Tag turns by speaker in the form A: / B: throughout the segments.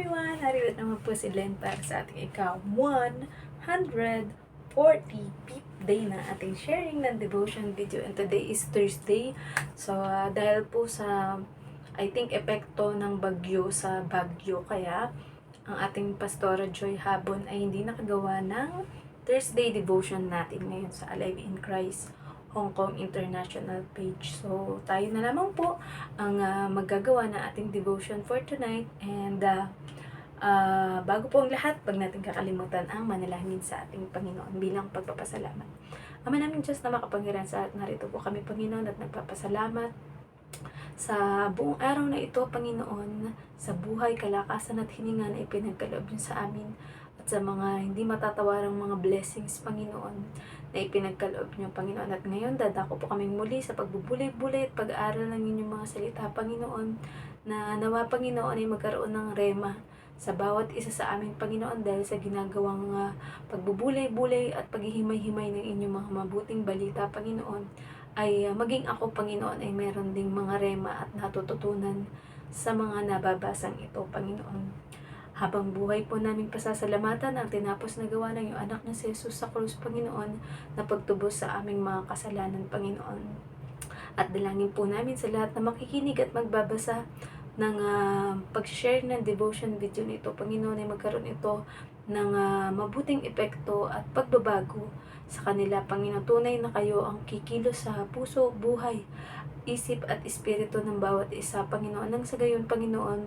A: everyone! Narito naman po si Len para sa ating ika-145th day na ating sharing ng devotion video. And today is Thursday. So, dahil po sa, I think, epekto ng bagyo sa Baguio, kaya ang ating Pastora Joy Habon ay hindi nakagawa ng Thursday devotion natin ngayon sa Alive in Christ Hong Kong International page. So, tayo na lamang po ang maggagawa na ating devotion for tonight. And bago po ang lahat, wag natin kakalimutan ang manalangin sa ating Panginoon bilang pagpapasalamat. Ama namin Diyos na makapangyarihan sa lahat, narito po kami, Panginoon, at nagpapasalamat sa buong araw na ito, Panginoon, sa buhay, kalakasan at hininga na ipinagkaloob niyo sa amin, at sa mga hindi matatawarang mga blessings, Panginoon, na ipinagkaloob niyo, Panginoon. At ngayon, dadako po kaming muli sa pagbubulay-bulay at pag-aaral ng inyong mga salita, Panginoon, na nawa, Panginoon, ay magkaroon ng rema sa bawat isa sa amin, Panginoon, dahil sa ginagawang pagbubulay-bulay at paghihimay-himay ng inyong mga mabuting balita, Panginoon, ay maging ako, Panginoon, ay meron ding mga rema at natututunan sa mga nababasang ito, Panginoon. Habang buhay po namin pasasalamatan ang tinapos na gawa ng iyong anak na si Jesus sa krus, Panginoon, na pagtubos sa aming mga kasalanan, Panginoon. At dalangin po namin sa lahat na makikinig at magbabasa ng pag-share ng devotion video nito, Panginoon, ay magkaroon ito ng mabuting epekto at pagbabago sa kanila, Panginoon. Tunay na kayo ang kikilos sa puso, buhay, isip at espiritu ng bawat isa, Panginoon. Nang sa gayon, Panginoon,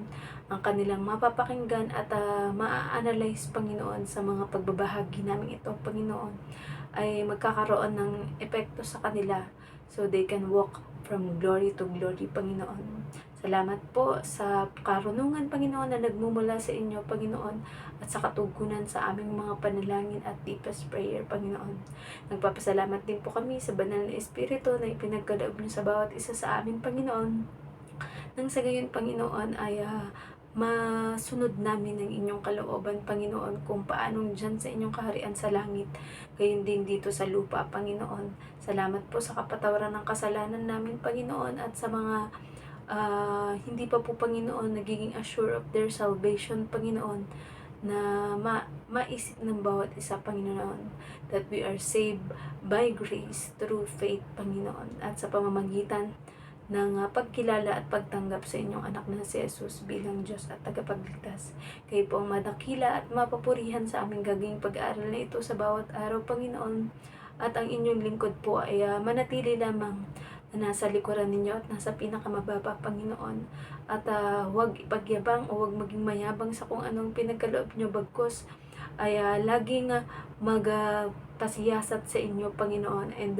A: ang kanilang mapapakinggan at maa-analyze, Panginoon, sa mga pagbabahagi namin ito, Panginoon, ay magkakaroon ng epekto sa kanila, so they can walk from glory to glory, Panginoon. Salamat po sa karunungan, Panginoon, na nagmumula sa inyo, Panginoon, at sa katugunan sa aming mga panalangin at deepest prayer, Panginoon. Nagpapasalamat din po kami sa banal na Espiritu na ipinagkaloob niyo sa bawat isa sa amin, Panginoon. Nang sa gayon, Panginoon, ay masunod namin ang inyong kalooban, Panginoon, kung paanong dyan sa inyong kaharian sa langit, gayon din dito sa lupa, Panginoon. Salamat po sa kapatawaran ng kasalanan namin, Panginoon, at sa mga hindi pa po, Panginoon, nagiging assure of their salvation, Panginoon, na maisip ng bawat isa, Panginoon, that we are saved by grace through faith, Panginoon, at sa pamamagitan ng pagkilala at pagtanggap sa inyong anak na si Jesus bilang Diyos at tagapagligtas. Kayo po ang madakila at mapapurihan sa aming gagawing pag-aaral na ito sa bawat araw, Panginoon, at ang inyong lingkod po ay manatili lamang na nasa likuran ninyo at nasa pinakamababa, Panginoon, at huwag ipagyabang o huwag maging mayabang sa kung anong pinagkaloob nyo, bagkus ay laging magpasiyasat sa inyo, Panginoon. And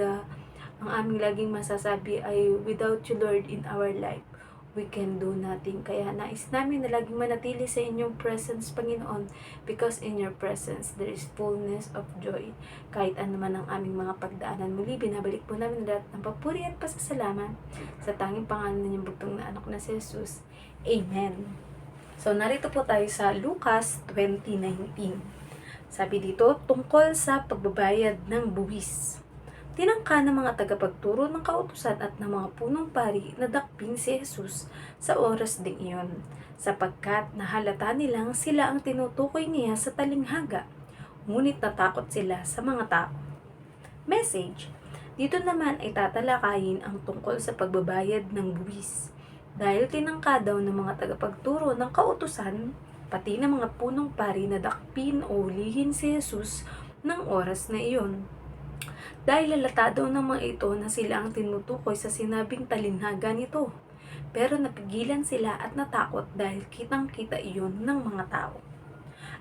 A: ang aming laging masasabi ay, without you, Lord, in our life, we can do nothing. Kaya nais namin na laging manatili sa inyong presence, Panginoon, because in your presence there is fullness of joy. Kahit ano man ang aming mga pagdaanan, muli binabalik po namin lahat ng papuri at pasasalamat sa tanging pangalan ng inyong bugtong na anak na si Jesus. Amen. So, narito po tayo sa Lucas 20:19. Sabi dito, tungkol sa pagbabayad ng buwis. Tinangka ng mga tagapagturo ng kautusan at ng mga punong pari na dakpin si Jesus sa oras ding iyon, sapagkat nahalata nilang sila ang tinutukoy niya sa talinghaga, ngunit natakot sila sa mga tao. Message: dito naman ay tatalakayin ang tungkol sa pagbabayad ng buwis, dahil tinangka daw ng mga tagapagturo ng kautusan, pati ng mga punong pari na dakpin o hulihin si Jesus ng oras na iyon. Dahil lalata daw ng mga ito na sila ang tinutukoy sa sinabing talinhaga nito. Pero napigilan sila at natakot dahil kitang-kita iyon ng mga tao.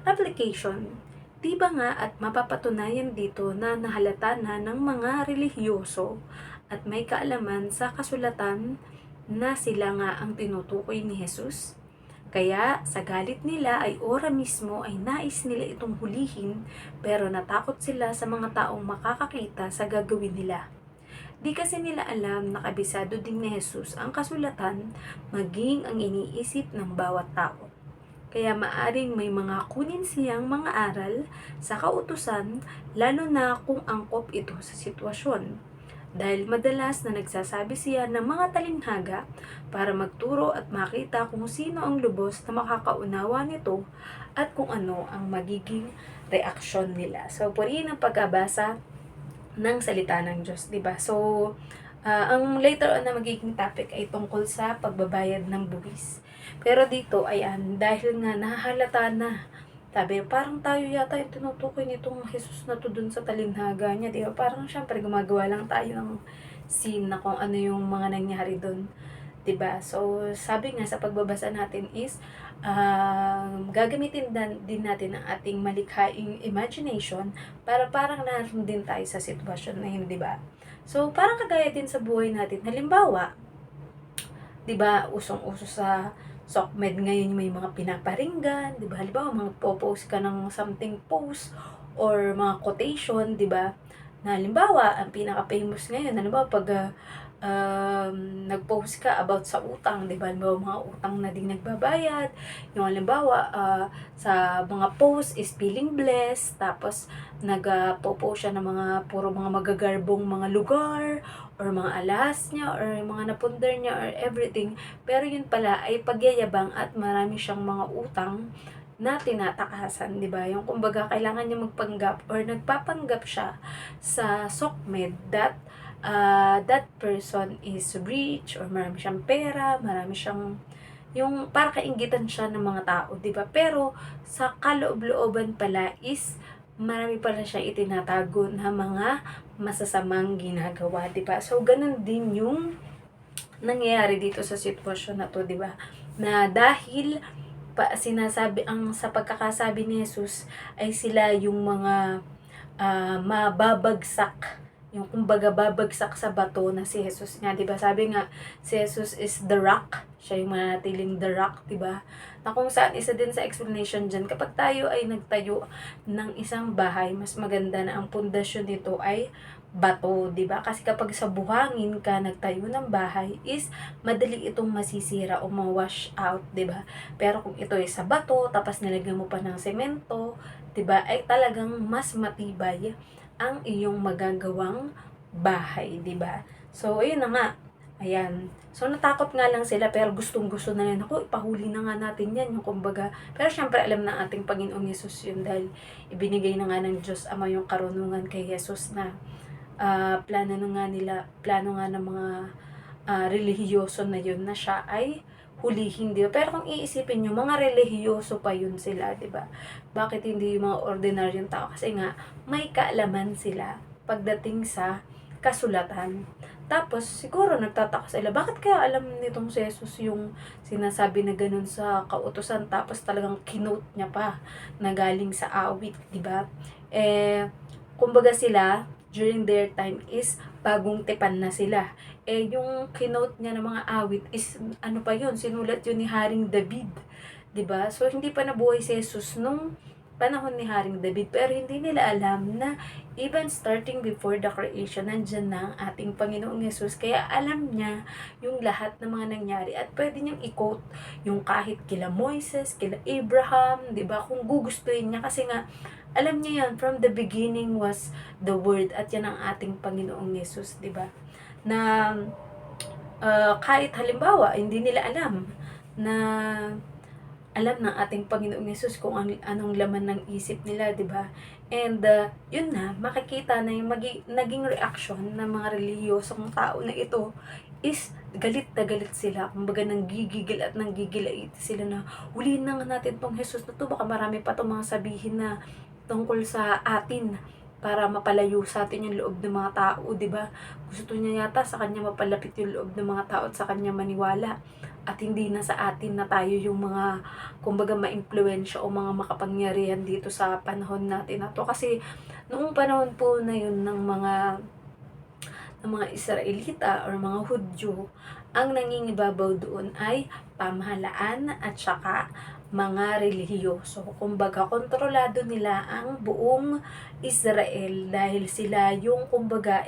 A: Application: di ba nga at mapapatunayan dito na nahalata na ng mga relihiyoso at may kaalaman sa kasulatan na sila nga ang tinutukoy ni Jesus? Kaya sa galit nila ay ora mismo ay nais nila itong hulihin, pero natakot sila sa mga taong makakakita sa gagawin nila. Di kasi nila alam na kabisado din ni Jesus ang kasulatan, maging ang iniisip ng bawat tao. Kaya maaring may mga kunin siyang mga aral sa kautusan, lalo na kung angkop ito sa sitwasyon. dahil madalas na nagsasabi siya ng mga talinghaga para magturo at makita kung sino ang lubos na makakaunawa nito at kung ano ang magiging reaksyon nila. So, purihin ang pagkabasa ng salita ng Diyos, diba? So, ang later on na magiging topic ay tungkol sa pagbabayad ng buwis. Pero dito, ayan, dahil nga nahahalata na, sabi, parang tayo yata yung tinutukoy nitong Jesus na to dun sa talinghaga niya, di ba? Parang syempre gumagawa lang tayo ng scene na kung ano yung mga nangyari dun, di ba? So, sabi nga sa pagbabasa natin is, gagamitin din natin ang ating malikhaing imagination para parang naroon din tayo sa sitwasyon na yun, di ba? So, parang kagaya din sa buhay natin. Halimbawa, di ba, usong-uso sa SOCMED ngayon may mga pinaparinggan, di ba? Halimbawa, post ka ng something post or mga quotation, di ba? Na halimbawa, ang pinaka-famous ngayon, halimbawa, pag nag-post ka about sa utang, di ba? Halimbawa, mga utang na di nagbabayad. Yung halimbawa, sa mga post is feeling blessed, tapos nag-post siya ng puro mga magagarbong mga lugar, or mga alas niya, or mga napundar niya, or everything. Pero yun pala ay pagyayabang at marami siyang mga utang na tinatakasan, di ba? Yung kumbaga kailangan niya magpanggap or nagpapanggap siya sa SOCMED that that person is rich or marami siyang pera, marami siyang yung para kainggitan siya ng mga tao, di ba? Pero sa kaloob-looban pala is marami pala siya itinatago na mga masasamang ginagawa, di ba? So, ganun din yung nangyayari dito sa sitwasyon na to, di ba? Na dahil sinasabi sa pagkakasabi ni Jesus ay sila yung mga mababagsak, yung kumbaga babagsak sa bato na si Jesus nga, 'di ba? Sabi nga si Jesus is the rock, siya yung manatiling the rock, 'di ba? Na kung saan isa din sa explanation diyan, kapag tayo ay nagtayo ng isang bahay, mas maganda na ang pundasyon nito ay bato, 'di ba? Kasi kapag sa buhangin ka nagtayo ng bahay is madali itong masisira o ma-wash out, 'di ba? Pero kung ito ay sa bato tapos nilagyan mo pa ng semento, 'di ba? Ay talagang mas matibay ang iyong magagawang bahay, 'di ba? So ayun na nga. Ayan. So natakot nga lang sila pero gustong-gusto na yan. Ako, ipahuli na nga natin yan, yung kumbaga. Pero syempre alam ng ating Panginoong Yesus yun dahil ibinigay na nga ng Diyos Ama yung karunungan kay Jesus na plano nga ng mga relihiyoso na yun na siya ay hulihin, di ba? Pero kung iisipin nyo, mga relihiyoso pa yun sila, di ba? Bakit hindi yung mga ordinaryong tao? Kasi nga, may kaalaman sila pagdating sa kasulatan. Tapos, siguro nagtataka sila, bakit kaya alam nitong si Jesus yung sinasabi na ganun sa kautusan, tapos talagang kinote niya pa na galing sa awit, di ba? Kumbaga sila, during their time is bagong tipan na sila. Yung kinote niya ng mga awit is, ano pa yun, sinulat yun ni Haring David. 'Di ba? So, hindi pa nabuhay si Jesus nung panahon ni Haring David. Pero hindi nila alam na even starting before the creation, nandyan na ang ating Panginoong Jesus. Kaya alam niya yung lahat ng mga nangyari. At pwede niyang i-quote yung kahit kila Moises, kila Abraham, 'di ba? Kung gugustuhin niya. Kasi nga, alam niya yan, from the beginning was the Word. At yan ang ating Panginoong Jesus, 'di ba? Na kahit halimbawa, hindi nila alam na alam ng ating Panginoong Yesus kung anong laman ng isip nila, 'di ba? And yun na, makikita na yung naging reaction ng mga relihiyosong tao na ito is galit na galit sila. Kumbaga nanggigigil at nanggigilait sila na huliin na nga natin tong Jesus na to, baka marami pa tong mga sabihin na tungkol sa atin para mapalayo sa atin yung loob ng mga tao, 'di ba? Gusto niya yata sa kanya mapalapit yung loob ng mga tao at sa kanya maniwala. At hindi na sa atin na tayo yung mga kumbaga maimpluwensya o mga makapangyarihan dito sa panahon natin na to. Kasi noong panahon po na yun ng mga Israelita or mga Hudyo, ang nangingibabaw doon ay pamahalaan at saka mga relihiyoso. Kumbaga, kontrolado nila ang buong Israel dahil sila yung kumbaga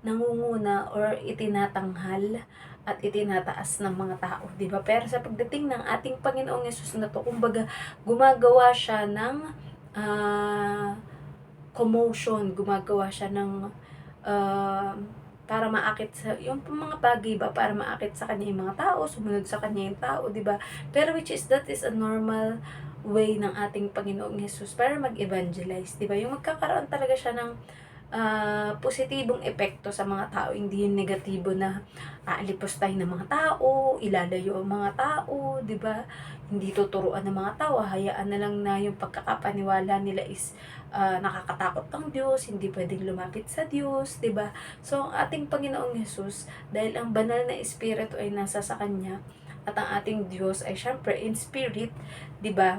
A: nangunguna or itinatanghal at itinataas ng mga tao, 'di ba? Pero sa pagdating ng ating Panginoong Yesus na to, kumbaga gumagawa siya ng commotion, gumagawa siya ng para maakit sa yung mga bagay ba, para maakit sa kanya yung mga tao, sumunod sa kanya yung tao, 'di ba? Pero which is that is a normal way ng ating Panginoong Hesus para mag-evangelize, 'di ba? Yung magkakaroon talaga siya ng positibong epekto sa mga tao, hindi yung negatibo na aalipustahin ng mga tao, ilalayo ang mga tao, 'di ba? Hindi tuturuan ng mga tao, hayaan na lang na yung pagkakapaniwala nila is nakakatakot ng Diyos, hindi pwedeng lumapit sa Diyos, 'di ba? So ang ating Panginoong Hesus, dahil ang banal na espiritu ay nasa sa kanya at ang ating Diyos ay syempre in spirit, 'di ba?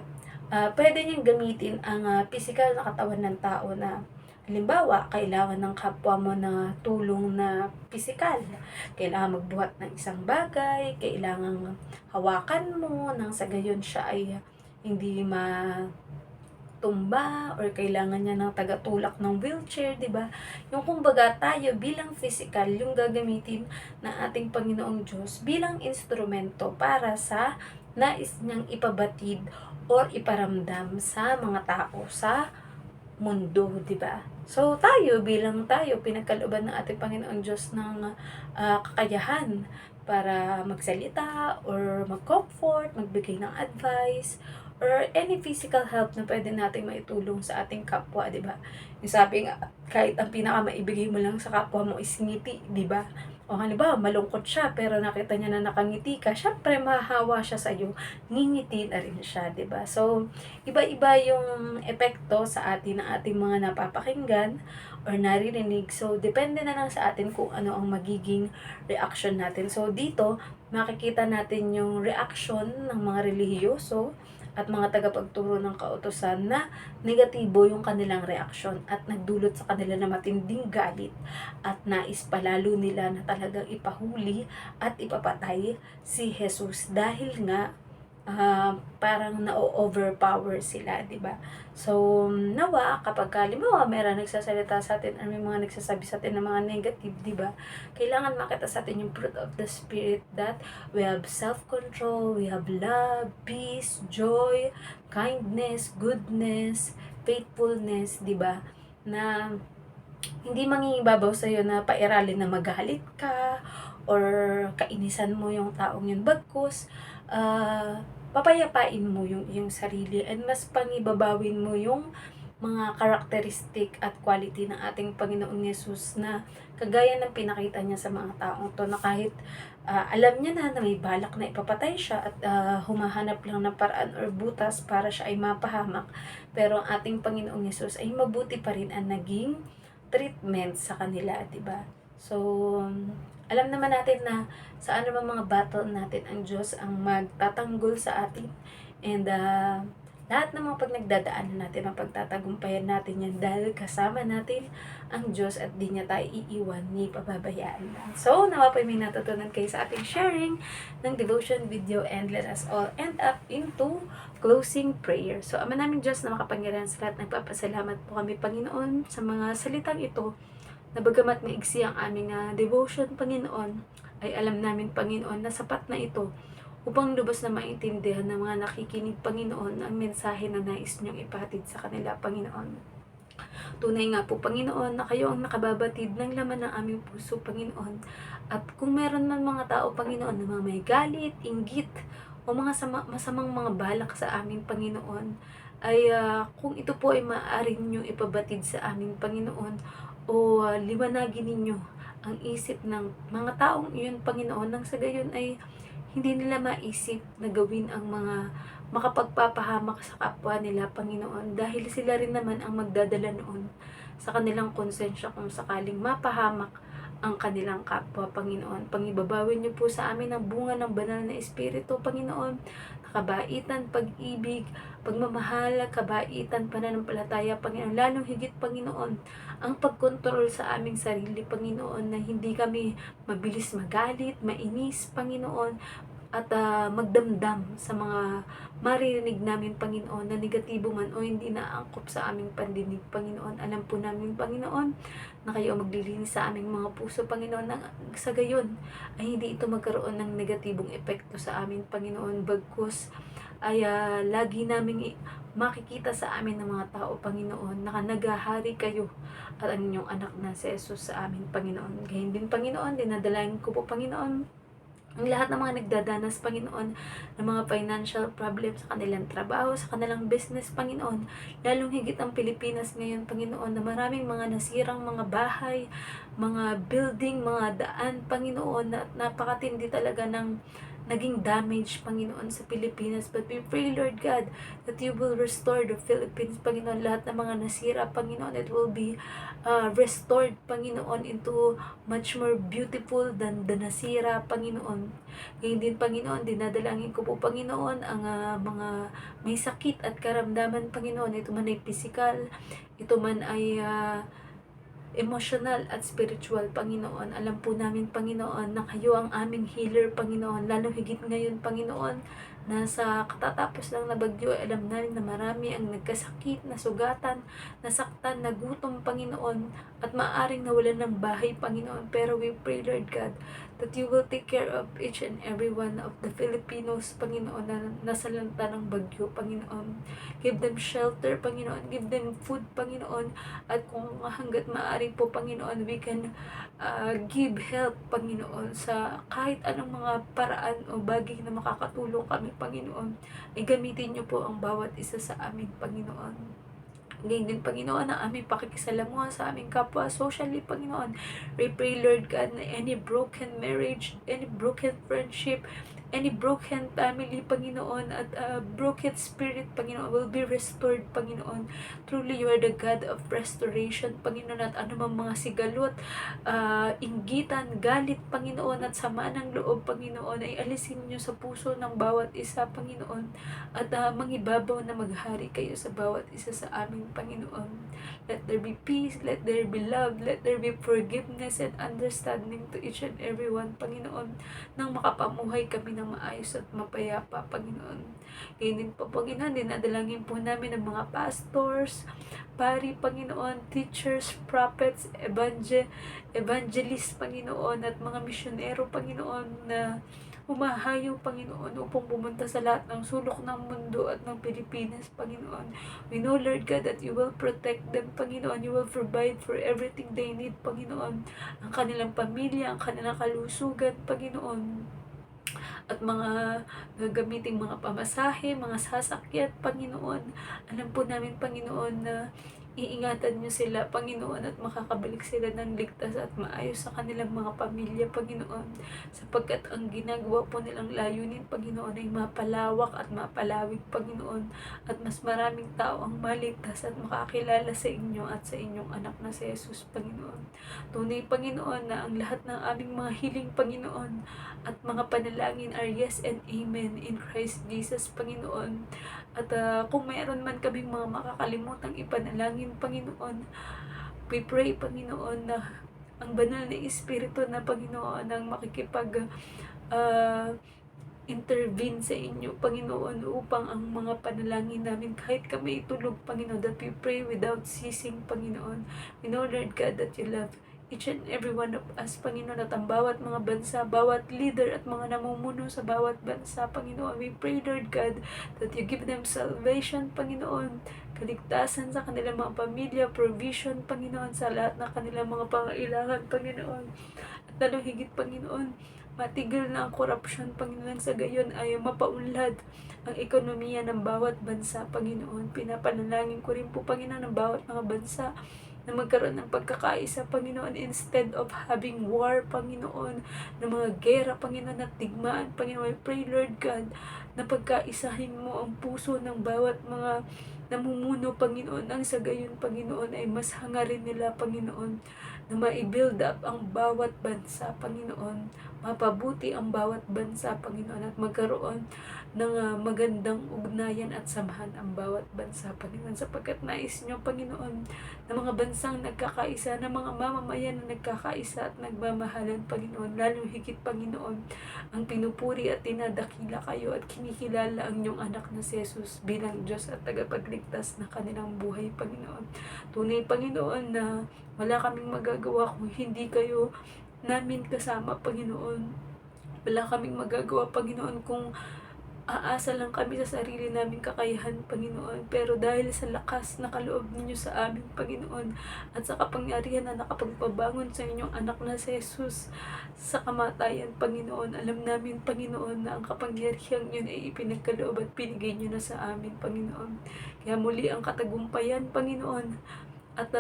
A: Pwede niyang gamitin ang physical na katawan ng tao na halimbawa, kailangan ng kapwa mo na tulong na pisikal. Kailangan magbuhat ng isang bagay, kailangan hawakan mo nang sa gayon siya ay hindi matumba or kailangan niya ng tagatulak ng wheelchair, 'di ba? Yung kumbaga tayo bilang physical, yung gagamitin ng ating Panginoong Diyos bilang instrumento para sa nais niyang ipabatid or iparamdam sa mga tao sa mundo, 'di ba? So tayo, pinagkalooban ng ating Panginoon Diyos ng kakayahan para magsalita or mag-comfort, magbigay ng advice, or any physical help na pwede nating maitulong sa ating kapwa, 'di ba? Yung sabi nga, kahit ang pinakamaibigay mo lang sa kapwa mo is ngiti, 'di ba? O halimbawa, malungkot siya pero nakita niya na nakangiti ka, syempre mahahawa siya sa iyo, ngingiti na rin siya, 'di ba? So, iba-iba yung epekto sa atin ng ating mga napapakinggan or naririnig. So, depende na lang sa atin kung ano ang magiging reaction natin. So, dito, makikita natin yung reaction ng mga relihiyoso at mga tagapagturo ng kautusan na negatibo yung kanilang reaksyon at nagdulot sa kanila na matinding galit at nais palalo nila na talagang ipahuli at ipapatay si Jesus dahil nga parang na-overpower sila, 'di ba? So, nawa kapag halimbawa meron nagsasalita sa atin or may mga nagsasabi sa atin ng mga negative, 'di ba? Kailangan makita sa atin yung fruit of the spirit that we have self-control, we have love, peace, joy, kindness, goodness, faithfulness, 'di ba? Na hindi mangingibabaw sa iyo na pairalin na magalit ka or kainisan mo yung taong yun, bagkus papayapain mo yung iyong sarili and mas pangibabawin mo yung mga karakteristik at quality ng ating Panginoong Yesus na kagaya ng pinakita niya sa mga taong to na kahit alam niya na may balak na ipapatay siya at humahanap lang ng paraan or butas para siya ay mapahamak, pero ang ating Panginoong Yesus ay mabuti pa rin ang naging treatment sa kanila, 'di ba? So, alam naman natin na sa ano mga battle natin, ang Diyos ang magtatanggol sa atin. And lahat ng mga pinagdadaanan natin, mapagtatagumpayan natin yan dahil kasama natin ang Diyos at di niya tayo iiwan ni pababayaan lang. So, nawa po may natutunan kayo sa ating sharing ng devotion video and let us all end up into closing prayer. So, Ama namin Diyos na makapangyarihan sa lahat, nagpapasalamat po kami Panginoon sa mga salitang ito na bagamat maigsi ang aming devotion Panginoon, ay alam namin Panginoon na sapat na ito upang lubos na maintindihan ng mga nakikinig Panginoon ang mensahe na nais niyong ipahatid sa kanila Panginoon. Tunay nga po Panginoon na kayo ang nakababatid ng laman ng aming puso Panginoon. At kung meron man mga tao Panginoon na mga may galit, inggit, o mga masamang mga balak sa aming Panginoon, ay kung ito po ay maaari ninyong ipabatid sa aming Panginoon o liwanagin ninyo ang isip ng mga taong iyon Panginoon, nang sa gayon ay hindi nila maisip na gawin ang mga makapagpapahamak sa kapwa nila Panginoon, dahil sila rin naman ang magdadala noon sa kanilang konsensya kung sakaling mapahamak ang kanilang kapwa Panginoon. Pangibabawin niyo po sa amin ang bunga ng banal na Espiritu Panginoon, kabaitan, pag-ibig, pagmamahal, kabaitan, pananampalataya Panginoon, lalong higit Panginoon ang pagkontrol sa aming sarili Panginoon, na hindi kami mabilis magalit, mainis Panginoon, at magdamdam sa mga maririnig namin Panginoon na negatibo man o hindi naangkop sa aming pandinig Panginoon. Alam po namin Panginoon na kayo ang maglilinis sa aming mga puso Panginoon, na sa gayon ay hindi ito magkaroon ng negatibong epekto sa amin Panginoon, bagkus ay lagi naming makikita sa amin ng mga tao, Panginoon, na naghahari kayo at ang inyong anak na si Jesus sa amin, Panginoon. Gayon din, Panginoon, dinadalangin ko po, Panginoon, ang lahat ng mga nagdadanas, Panginoon, ng mga financial problems sa kanilang trabaho, sa kanilang business, Panginoon, lalong higit ang Pilipinas ngayon, Panginoon, na maraming mga nasirang mga bahay, mga building, mga daan, Panginoon, na napakatindi talaga ng naging damage, Panginoon, sa Pilipinas. But we pray, Lord God, that you will restore the Philippines, Panginoon. Lahat ng mga nasira, Panginoon, it will be restored, Panginoon, into much more beautiful than the nasira, Panginoon. Ngayon din, Panginoon, dinadalangin ko po, Panginoon, ang mga may sakit at karamdaman, Panginoon. Ito man ay physical, ito man ay emotional at spiritual, Panginoon. Alam po namin, Panginoon, na kayo ang aming healer, Panginoon. Lalo higit ngayon, Panginoon, na sa katatapos lang na bagyo, alam namin na marami ang nagkasakit, nasugatan, nasaktan, nagutom, Panginoon, at maaring nawalan ng bahay, Panginoon. Pero we pray, Lord God, that you will take care of each and every one of the Filipinos, Panginoon, na nasalanta ng bagyo, Panginoon. Give them shelter, Panginoon. Give them food, Panginoon. At kung hanggat maaari po, Panginoon, we can give help, Panginoon, sa kahit anong mga paraan o bagay na makakatulong kami, Panginoon. Ay gamitin niyo po ang bawat isa sa amin, Panginoon. Ngayon din, Panginoon, ang aming pakikisalamuha sa aming kapwa socially, Panginoon. We pray, Lord God, na any broken marriage, any broken friendship, any broken family, Panginoon, at broken spirit, Panginoon, will be restored, Panginoon. Truly, you are the God of restoration, Panginoon, at anumang mga sigalot, inggitan, galit, Panginoon, at sama ng loob, Panginoon, ay alisin niyo sa puso ng bawat isa, Panginoon, at mangibabaw na maghari kayo sa bawat isa sa aming, Panginoon. Let there be peace, let there be love, let there be forgiveness and understanding to each and every one, Panginoon, nang makapamuhay kami ng maayos at mapayapa, Panginoon. Ngayon din po, Panginoon, dinadalangin po namin ng mga pastors, pari, Panginoon, teachers, prophets, evangelist, Panginoon, at mga misyonero, Panginoon, na humahayo, Panginoon, upang pumunta sa lahat ng sulok ng mundo at ng Pilipinas, Panginoon. We know, Lord God, that you will protect them, Panginoon. You will provide for everything they need, Panginoon. Ang kanilang pamilya, ang kanilang kalusugan, Panginoon. At mga gagamiting mga pamasahe, mga sasakyan, Panginoon. Alam po namin, Panginoon, na iingatan niyo sila, Panginoon, at makakabalik sila ng ligtas at maayos sa kanilang mga pamilya, Panginoon. Sapagkat ang ginagawa po nilang layunin, Panginoon, ay mapalawak at mapalawig, Panginoon. At mas maraming tao ang maligtas at makakilala sa inyo at sa inyong anak na si Jesus, Panginoon. Tunay, Panginoon, na ang lahat ng aming mga hiling, Panginoon, at mga panalangin are yes and amen in Christ Jesus, Panginoon. At kung mayroon man kaming mga makakalimutang ipanalangin, Panginoon, we pray, Panginoon, na ang banal na Espiritu na, Panginoon, ang makikipag intervene sa inyo, Panginoon, upang ang mga panalangin namin, kahit kami itulog, Panginoon, that we pray without ceasing, Panginoon. We know, Lord God, that you love each and every one of us, Panginoon, at ang bawat mga bansa, bawat leader at mga namumuno sa bawat bansa, Panginoon. We pray, Lord God, that you give them salvation, Panginoon, kaligtasan sa kanilang mga pamilya, provision, Panginoon, sa lahat ng kanilang mga pangailangan, Panginoon. At lalo higit, Panginoon, matigil na ang korupsyon, Panginoon, sa gayon ay mapaunlad ang ekonomiya ng bawat bansa, Panginoon. Pinapanalangin ko rin po, Panginoon, ng bawat mga bansa na magkaroon ng pagkakaisa, Panginoon, instead of having war, Panginoon, ng mga gera, Panginoon, at digmaan, Panginoon. I pray, Lord God, na pagkaisahin mo ang puso ng bawat mga namumuno, Panginoon, ang sa gayon, Panginoon, ay mas hangarin nila, Panginoon, na ma-build up ang bawat bansa, Panginoon, mapabuti ang bawat bansa, Panginoon, at magkaroon ng magandang ugnayan at samahan ang bawat bansa, Panginoon, sapagkat nais nyo, Panginoon, na mga bansang nagkakaisa, na mga mamamayan na nagkakaisa at nagmamahalan, Panginoon. Lalo higit, Panginoon, ang pinupuri at tinadakila kayo at kinikilala ang inyong anak na si Jesus bilang Diyos at tagapagligtas na kanilang buhay, Panginoon. Tunay, Panginoon, na wala kaming magagawa kung hindi kayo namin kasama, Panginoon. Wala kaming magagawa, Panginoon, kung aasa lang kami sa sarili naming kakayahan, Panginoon. Pero dahil sa lakas na kaloob ninyo sa amin, Panginoon, at sa kapangyarihan na nakapagpabangon sa inyong anak na si Jesus sa kamatayan, Panginoon, alam namin, Panginoon, na ang kapangyarihan yun ay ipinagkaloob at binigay nyo na sa amin, Panginoon. Kaya muli ang katagumpayan, Panginoon, at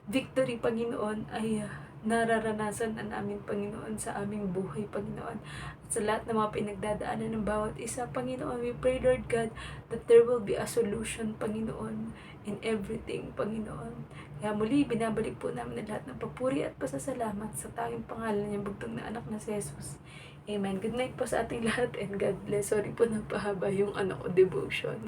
A: victory, Panginoon, ay nararanasan na namin, Panginoon, sa aming buhay, Panginoon. At sa lahat ng mga pinagdadaanan ng bawat isa, Panginoon, we pray, Lord God, that there will be a solution, Panginoon, in everything, Panginoon. Kaya muli, binabalik po namin ang lahat ng papuri at pasasalamat sa tanging pangalan niyang bugtong na anak na si Jesus. Amen. Good night po sa ating lahat and God bless. Sorry po nagpahaba yung devotion.